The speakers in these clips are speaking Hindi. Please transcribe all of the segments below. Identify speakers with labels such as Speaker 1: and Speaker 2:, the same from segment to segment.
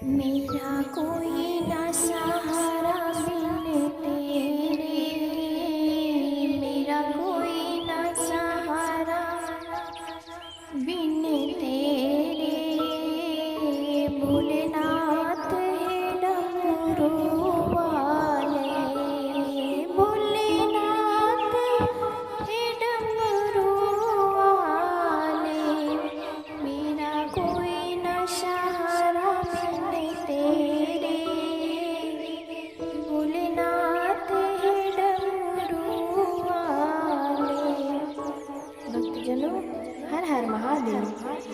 Speaker 1: मेरा कोई ना सहारा बिन तेरे, मेरा कोई ना सहारा बिन तेरे। भोलेनाथ है डमरू वाले, भोलेनाथ है डमरू वाले। मेरा कोई ना सहारा बिन तेरे, भोलेनाथ है डमरू वाले। भक्तजनों, हर हर महादेव।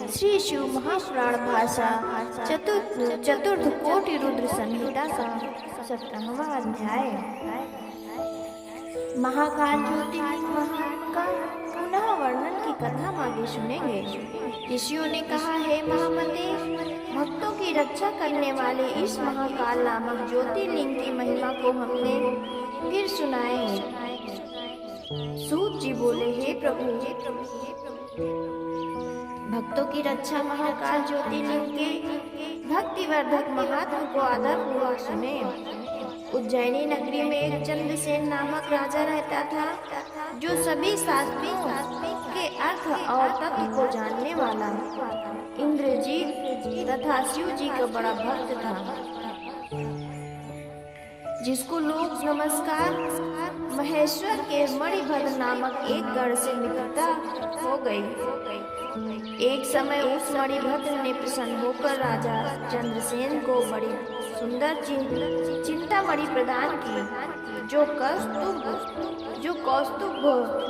Speaker 1: श्री शिव महापुराण भाषा चतुर्थ कोटि रुद्र संहिता का 17वां अध्याय। महाकाल ज्योतिर्लिंग महात्मा का पुनः वर्णन की कथा आगे सुनेंगे। ऋषियों ने कहा, हे महामते, भक्तों की रक्षा करने वाले इस महाकाल नामक ज्योतिर्लिंग की महिमा को हमने फिर सुनाएंगे। सूत जी बोले, हे प्रभु, भक्तों की रक्षा महाकाल ज्योतिर्लिंग के भक्तिवर्धक महात्म को आदरपूर्वक सुने। उज्जैनी नगरी में एक चंद्रसेन नामक राजा रहता था, जो सभी शास्त्रों के अर्थ और तत्व को जानने वाला इंद्रजीत तथा शिव जी का बड़ा भक्त था, जिसको लोग नमस्कार महेश्वर के मणिभद्र नामक एक गढ़ से मित्रता हो गई। एक समय उस मणिभद्र ने प्रसन्न होकर राजा चंद्रसेन को बड़ी सुंदर चिंतामणि प्रदान की, जो कौस्तुभ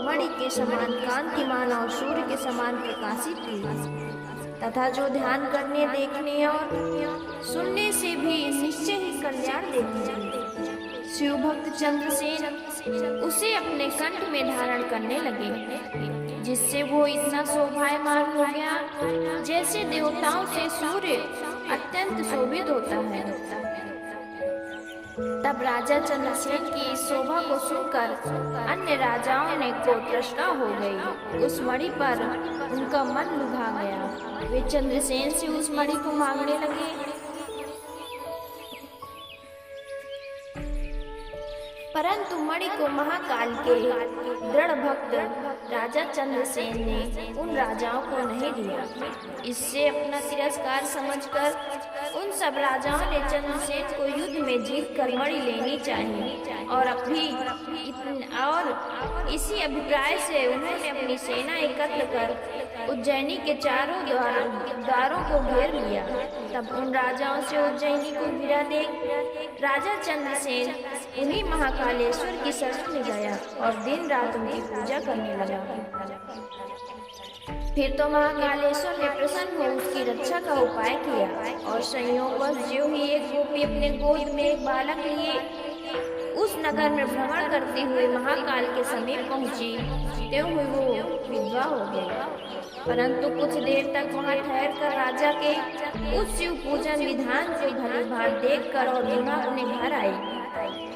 Speaker 1: मणि के समान कांतिमान और सूर्य के समान प्रकाशित थी, तथा जो ध्यान करने, देखने और सुनने से भी निश्चय ही कल्याण देती थी। शिव भक्त चंद्रसेन उसे अपने कंठ में धारण करने लगे, जिससे वो इतना शोभायमान हो गया जैसे देवताओं से सूर्य अत्यंत शोभित होता है। तब राजा चंद्रसेन की इस शोभा को सुनकर अन्य राजाओं ने को तृष्णा हो गई। उस मणि पर उनका मन लुभा गया। वे चंद्रसेन से उस मणि को मांगने लगे, परंतु मणि को महाकाल के दृढ़ भक्त राजा चंद्रसेन ने उन राजाओं को नहीं दिया। इससे अपना तिरस्कार समझकर उन सब राजाओं ने चंद्रसेन को युद्ध में जीत कर मणि लेनी चाहिए और इसी अभिप्राय से उन्होंने अपनी सेना एकत्र कर उज्जैनी के चारों द्वारों को घेर लिया। तब उन राजाओं से उज्जैनी को घिरा देख राजा चंद्रसेन उन्हीं महाकालेश्वर की शरण में गया और दिन रात उनकी पूजा करने लगा। फिर तो महाकालेश्वर ने प्रसन्न हो उसकी रक्षा का उपाय किया और संयोगवश जो ही एक गोपी अपने गोद में एक बालक लिए उस नगर में भ्रमण करते हुए महाकाल के समीप पहुंची, त्यों हुई वो विधवा हो गई। परंतु कुछ देर तक वहां ठहरकर राजा के उस शिव पूजन विधान से भली भांति देखकर और पुनः अपने घर आई।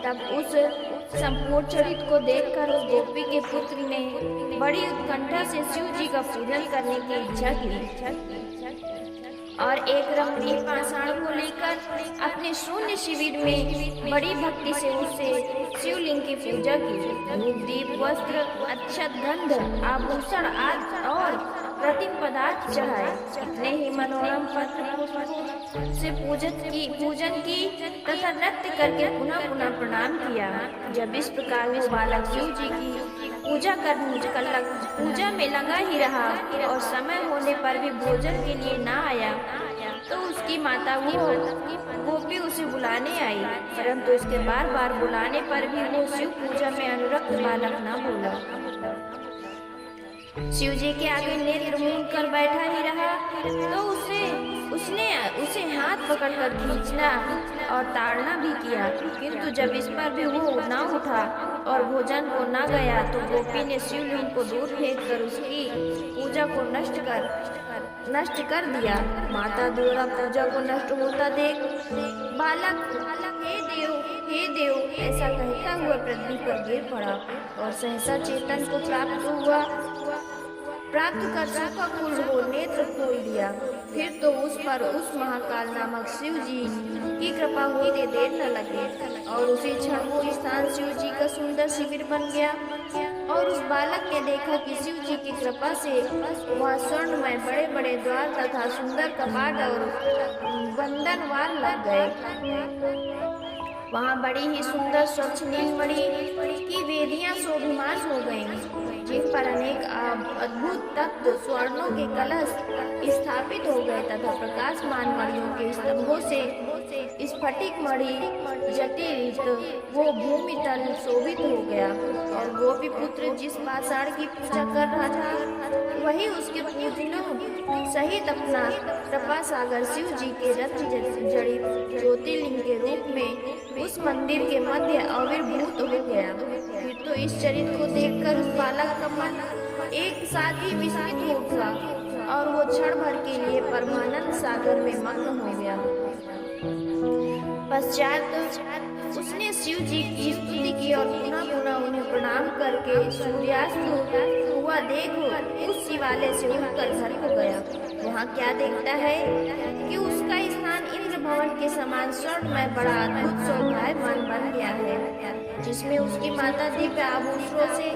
Speaker 1: तब उस संपूर्ण चरित को देखकर उस गोपी के पुत्र ने बड़ी उत्कंठा से शिव जी का पूजन करने की इच्छा की और एक रमणीय पाषाण को लेकर अपने शून्य शिविर में बड़ी भक्ति से उससे शिवलिंग की पूजा की। धूप, दीप, वस्त्र, अक्षत, गंध, आभूषण आदि और प्रतिम पदार्थ चढ़ाए। इतने ही मनोरम पत्र से पूजन की तथा नृत्य करके पुनः पुनः प्रणाम किया। जब इस प्रकार वो बालक शिव जी की पूजा में लगा ही रहा और समय होने पर भी भोजन के लिए ना आया, तो उसकी माता वो गोपी उसे बुलाने आई, परंतु उसके बार बार बुलाने पर भी वो शिव पूजा में अनुरक्त बालक न बोला। शिव जी के आगे नेत्र मूंद कर बैठा ही रहा, तो उसने उसे हाथ पकड़कर खींचना और ताड़ना भी किया, किंतु जब इस पर भी वो ना उठा और भोजन को ना गया, तो गोपी ने शिवलिंग को दूर फेंक कर उसकी पूजा को नष्ट कर दिया। माता द्वारा पूजा को नष्ट होता देख बालक हे देव ऐसा कहता हुआ पृथ्वी पर गिर पड़ा और सहसा चेतन को प्राप्त हुआ। प्राप्त कर सूखा कुल हो नेत्र खोल दिया। फिर तो उस पर उस महाकाल नामक शिव जी की कृपा होते देर न लगी और उसी क्षण वो स्थान शिव जी का सुंदर शिविर बन गया। और उस बालक ने देखा कि शिव जी की कृपा से वह स्वर्ण में बड़े बड़े द्वार तथा सुंदर कपाट और बंधनवार लग गए। वहाँ बड़ी ही सुंदर स्वच्छ नीलमणि की वेदियां शोभिमान हो गईं, जिन पर अनेक अद्भुत तत्व स्वर्णों के कलश स्थापित हो गए तथा प्रकाशमान मणियों के स्तंभों से स्फटिक मणि जटित वो भूमि तल शोभित हो गया। और गोपी पुत्र जिस पाषाण की पूजा कर रहा था वही उसके पूजनों सहित अपना कृपा सागर शिव जी के रथ जड़ित ज्योतिर्लिंग के रूप में उस मंदिर के मध्य आविर्भूत हो गया। फिर तो इस चरित्र को देखकर उस बालक का मन एक साथ ही विस्मित हो उठा और वो क्षण भर के लिए परमानंद सागर में मग्न हो गया। पश्चात उसने शिव जी की स्तुति की और पुनः पुनः उन्हें प्रणाम करके सूर्यास्त हुआ देख उस शिवालय से उठकर घर को गया। वहाँ क्या देखता है कि उसका स्थान इंद्र भवन के समान स्वर्ण में बड़ा अद्भुत शोभायमान बन गया है, जिसमें उसकी माता दिव्य आभूषणों से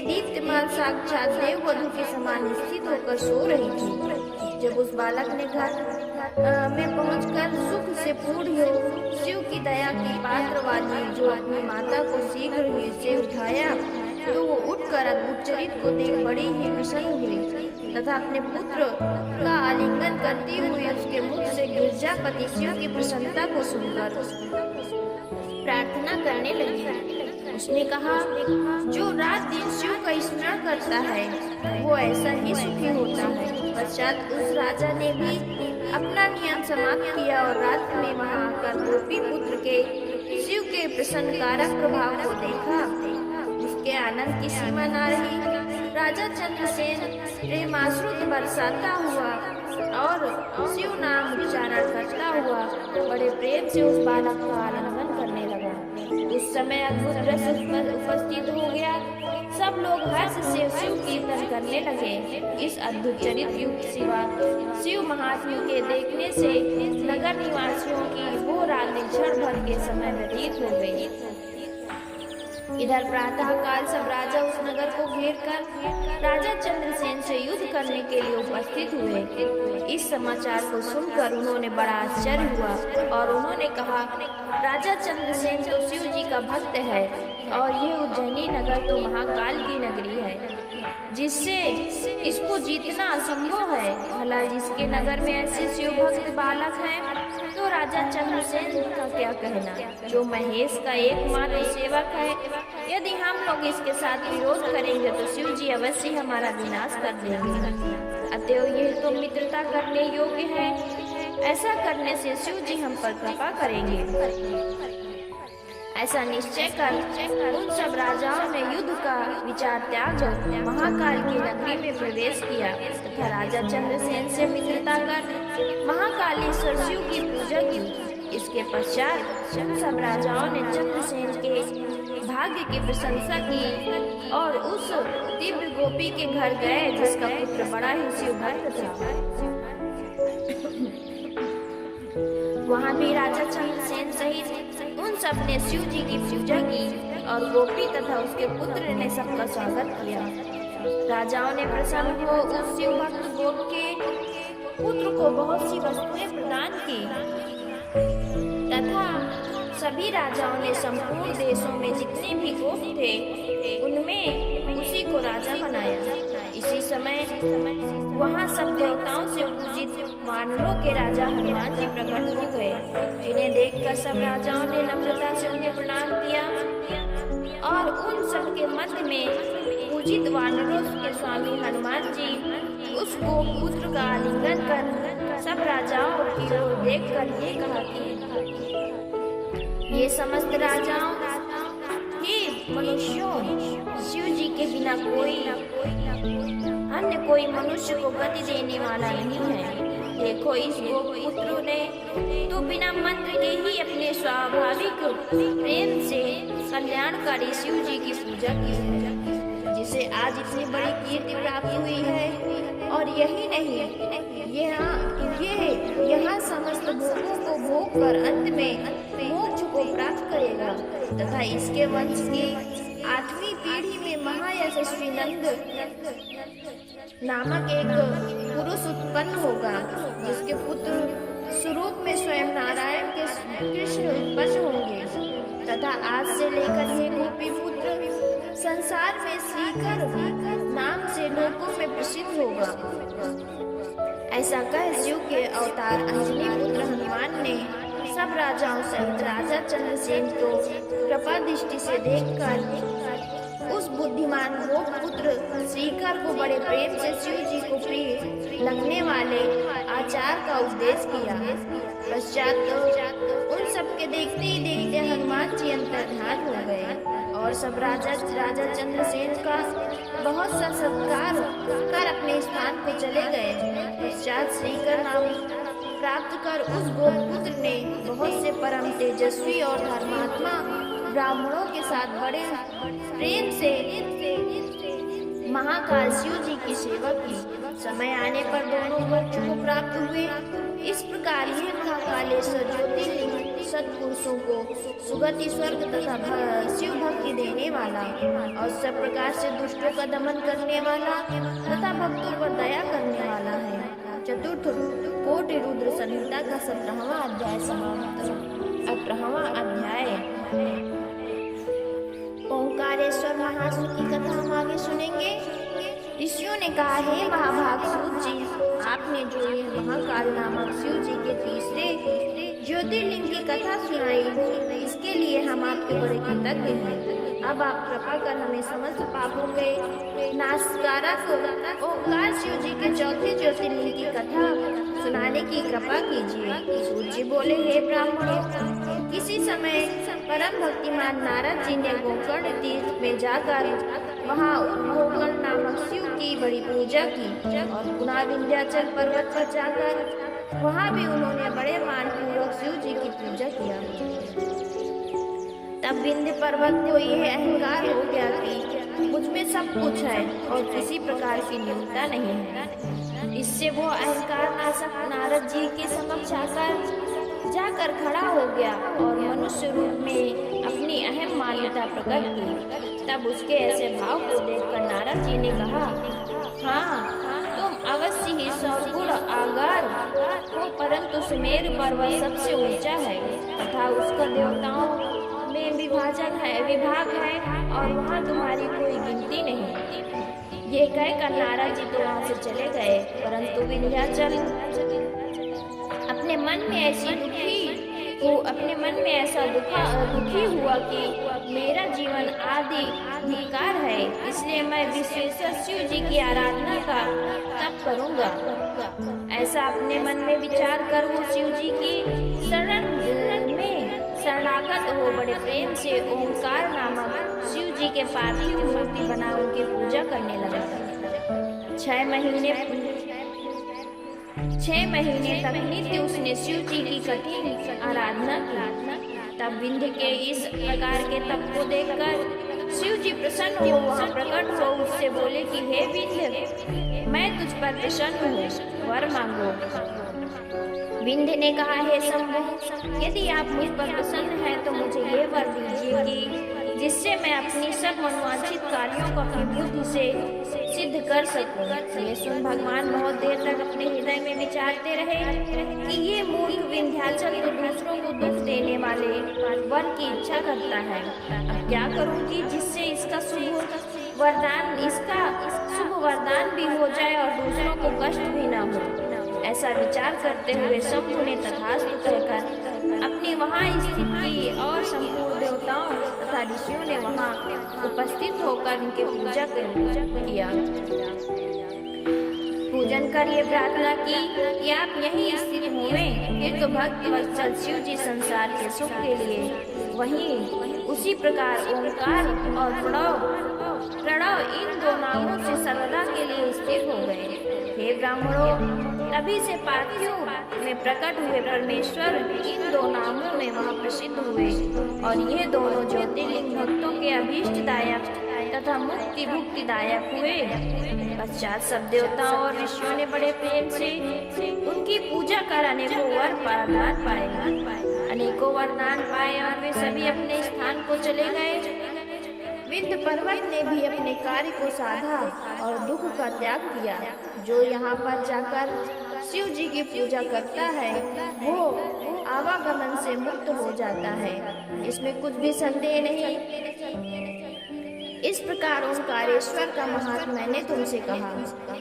Speaker 1: दीप्तिमान साक्षात देववधू के समान स्थित होकर सो रही थी। जब उस बालक ने घर में पहुंचकर सुख से पूर्ण हो शिव की दया की पात्र वाली जो अपनी माता को शीघ्र ही से उठाया, तो वो उठकर अद्भुत चरित्र को देख बड़ी ही प्रसन्न हुई तथा अपने पुत्र का आलिंगन करती हुई उसके मुख से गिरजापति शिव की प्रसन्नता को सुनकर प्रार्थना करने लगी। उसने कहा, जो रात दिन शिव का स्मरण करता है वो ऐसा ही सुखी होता है। पश्चात उस राजा ने भी अपना नियम समाप्त किया और रात में वहां आकर गोपी पुत्र के शिव के प्रसन्नकारक प्रभाव को देखा। उसके आनंद की सीमा न रही। राजा चंद्रसेन प्रेमाश्रुत बरसाता हुआ और शिव नाम उच्चारण करता हुआ बड़े प्रेम से उस बालक का आलिंगन करने लगा। उस समय अद्भुत दृश्य उपस्थित हो गया। सब लोग हर्ष से शिव कीर्तन करने लगे। इस अद्भुत चरित्र युक्त शिव महात्म्य के देखने से नगर निवासियों की वो रातें क्षण भर के समय व्यतीत हो गई। इधर प्रातः काल सब राजा उस नगर को घेर कर राजा चंद्रसेन से युद्ध करने के लिए उपस्थित हुए। इस समाचार को सुनकर उन्होंने बड़ा आश्चर्य हुआ और उन्होंने कहा, राजा चंद्रसेन तो शिव जी का भक्त है और ये उज्जैनी नगर तो महाकाल की नगरी है, जिससे इसको जीतना असंभव है। भला जिसके नगर में ऐसे शिव भक्त बालक हैं, तो राजा चंद्रसेन का क्या कहना, जो महेश का एकमात्र सेवक है। यदि हम लोग इसके साथ विरोध करेंगे तो शिव जी अवश्य हमारा विनाश कर देंगे। अतएव यह तो मित्रता करने योग्य है। ऐसा करने से शिव जी हम पर कृपा करेंगे। ऐसा निश्चय कर उन सब राजाओं ने युद्ध का विचार त्याग महाकाल की नगरी में प्रवेश किया तथा राजा चंद्रसेन से मित्रता कर महाकालेश्वर शिव की पूजा की। इसके पश्चात सब राजाओं ने चंद्रसेन के भाग्य की प्रशंसा की और उस दिव्य गोपी के घर गए जिसका पुत्र बड़ा ही शिव भक्त था। वहाँ भी राजा चंद्रसेन सहित उन सब ने शिव जी की पूजा की और गोपी तथा उसके पुत्र ने सबका स्वागत किया। राजाओं ने प्रसन्न हो उस शिव भक्त गोप के पुत्र को बहुत सी वस्तुएं प्रदान की तथा सभी राजाओं ने संपूर्ण देशों में जितने भी गोप थे उनमें उसी को राजा बनाया। इसी समय वहाँ सब देवताओं से पूजित वानरों के राजा हनुमान जी प्रकट हो गए, जिन्हें देखकर सब राजाओं ने नम्रता से उन्हें प्रणाम किया और उन सब के मध्य में पूजित वानरों के स्वामी हनुमान जी उसको पुत्र का आलिंगन कर सब राजाओं की ओर देखकर ये कहा कि ये समस्त राजाओं हे मनुष्यों, शिव जी के बिना अन्य कोई मनुष्य को गति देने वाला नहीं है। देखो इस गोपुत्र ने तो बिना मंत्र के ही अपने स्वाभाविक प्रेम से कल्याणकारी शिव जी की पूजा की है। जिसे आज इतनी बड़ी कीर्ति प्राप्त हुई है। और यही नहीं, यहाँ समस्त भोगों को भोग कर अंत में मोक्ष को प्राप्त करेगा तथा इसके वंश की 8वीं पीढ़ी में महायशस्वी नंद नामक एक पुरुष उत्पन्न होगा, जिसके पुत्र स्वरूप में स्वयं नारायण के कृष्ण उत्पन्न होंगे तथा आज से लेकर ये गोपी पुत्र संसार में श्रीकर नाम से लोगों में प्रसिद्ध होगा। ऐसा कह शिव के अवतार अंजनी पुत्र हनुमान ने सब राजाओं सहित राजा चंद्रसेन को कृपा दृष्टि से देखकर उस बुद्धिमान गोप पुत्र श्रीकर को बड़े प्रेम से शिव जी को प्रिय लगने वाले आचार का उपदेश किया। पश्चात उन सबके देखते ही देखते हनुमान जी अंतर्धान हो गए और सब राजा चंद्रसेन का बहुत सा सत्कार कर अपने स्थान पर चले गए। पश्चात श्रीकर नाम प्राप्त कर उस गोपपुत्र ने बहुत से परम तेजस्वी और धर्मात्मा ब्राह्मणों के साथ बड़े प्रेम से महाकाल शिव जी की सेवा की। समय आने पर दोनों मोक्ष को प्राप्त हुए। इस प्रकार ये महाकालेश्वर ज्योतिर्लिंग सत्पुरुषों को सुगति स्वर्ग तथा शिव भक्ति देने वाला और सब प्रकार से दुष्टों का दमन करने वाला तथा भक्तों पर दया करने वाला है। चतुर्थ कोटि रुद्र संहिता का 17वां अध्याय समाप्त। 18वां अध्याय ओंकारेश्वर महासुर की कथा हम आगे सुनेंगे। ऋषियों ने कहा, हे महाभागसूत जी, आपने जो ये महाकाल नामक शिव जी के तीसरे ज्योतिर्लिंग की कथा सुनाई, इसके लिए हम आपके बड़े कृतज्ञ हैं। अब आप कृपा कर हमें समस्त पापों के नाशकारक ओंकार शिव जी के चौथे ज्योतिर्लिंग की कथा सुनाने की कृपा कीजिए। सूत जी बोले, हे ब्राह्मणों, किसी समय परम भक्तिमान नारद जी ने गोकर्ण तीर्थ में जाकर वहाँ उन गोकर्ण नामक शिव की बड़ी पूजा की और पुनः विंध्याचल पर्वत पर जाकर वहाँ भी उन्होंने बड़े मान पूर्वक शिव जी की पूजा किया। तब विंध्य पर्वत को यह अहंकार हो गया कि मुझ में सब कुछ है और किसी प्रकार की न्यूनता नहीं है। इससे वो अहंकार नाशक नारद जी के समक्ष जाकर खड़ा हो गया और मनुष्य रूप में अपनी अहम मान्यता प्रकट की। तब उसके ऐसे भाव को देखकर नारद जी ने कहा, हाँ, तुम अवश्य ही सौगुण आगार हो, परंतु सुमेरु पर्वत सबसे ऊंचा है तथा उसका देवताओं में विभाग है और वहाँ तुम्हारी कोई गिनती नहीं। ये कहकर नारद जी तो वहाँ से चले गए, परंतु विंध्याचल अपने मन में ऐसा दुखी हुआ कि मेरा जीवन आदि धिक्कार है, इसलिए मैं विश्वेश्वर शिव जी की आराधना का तप करूंगा। ऐसा अपने मन में विचार कर वो शिव जी की शरणागत हो बड़े प्रेम से ओंकार नामक शिव जी के पार्थिव मूर्ति बना उनकी पूजा करने लगा। 6 महीने तक नित्य उसने शिव जी की कठिन आराधना की। तब विंध्य के इस प्रकार के तप को देखकर शिव जी प्रसन्न हो वहाँ प्रकट हो उससे बोले कि हे विंध्य, मैं तुझ पर प्रसन्न हूँ, वर मांगो। विंध्य ने कहा, हे शंभु, यदि आप मुझ पर प्रसन्न हैं तो मुझे ये वर दीजिए कि जिससे मैं अपनी सब मनोवांछित कार्यों को अपनी बुद्धि से सिद्ध कर सकूं। ये सुन भगवान बहुत देर तक अपने हृदय में विचारते रहे कि ये मूर्ख विंध्याचल तो दूसरों को दुख देने वाले वर की इच्छा करता है। अब क्या करूंगी जिससे इसका शुभ वरदान भी हो जाए और दूसरों को कष्ट भी न हो। ऐसा विचार करते हुए शंभु ने तथास्तु कहकर अपनी वहाँ स्थित की और संपूर्ण देवताओं तथा ऋषियों ने वहाँ उपस्थित होकर उनके पूजन कर ये प्रार्थना की कि आप यहीं स्थित हुए, फिर तो भक्त वत्सल शिव जी संसार के सुख के लिए वहीं उसी प्रकार ओंकार और प्रणव इन दो नामों से सर्वदा के लिए स्थिर हो गए। हे ब्राह्मणों, तभी से पार्थिव में प्रकट हुए परमेश्वर इन दो नामों में वहाँ प्रसिद्ध हुए और ये दोनों ज्योतिर्लिंग भक्तों के अभीष्टदायक तथा मुक्ति भुक्तिदायक हुए। पश्चात सब देवताओं और ऋषियों ने बड़े प्रेम से उनकी पूजा कर अनेकों वर वरदान पाए, अनेकों वरदान पाए और वे सभी अपने स्थान को चले गए। विंध्य पर्वत ने भी अपने कार्य को साधा और दुख का त्याग किया। जो यहाँ पर जाकर शिव जी की पूजा करता है वो आवागमन से मुक्त हो जाता है, इसमें कुछ भी संदेह नहीं। इस प्रकार ओंकारेश्वर का महात्म्य मैंने तुमसे कहा।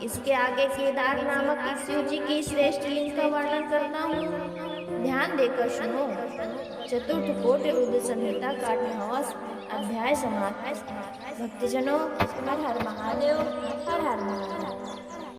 Speaker 1: इसके आगे केदार नामक इस शिव जी की श्रेष्ठ लिंग का वर्णन करता हूँ, ध्यान देकर सुनो। चतुर्थ कोटि रुद्र संहिता का 8वां अध्याय समाप्त। भक्तजनों, हर हर महादेव, हर हर महादेव।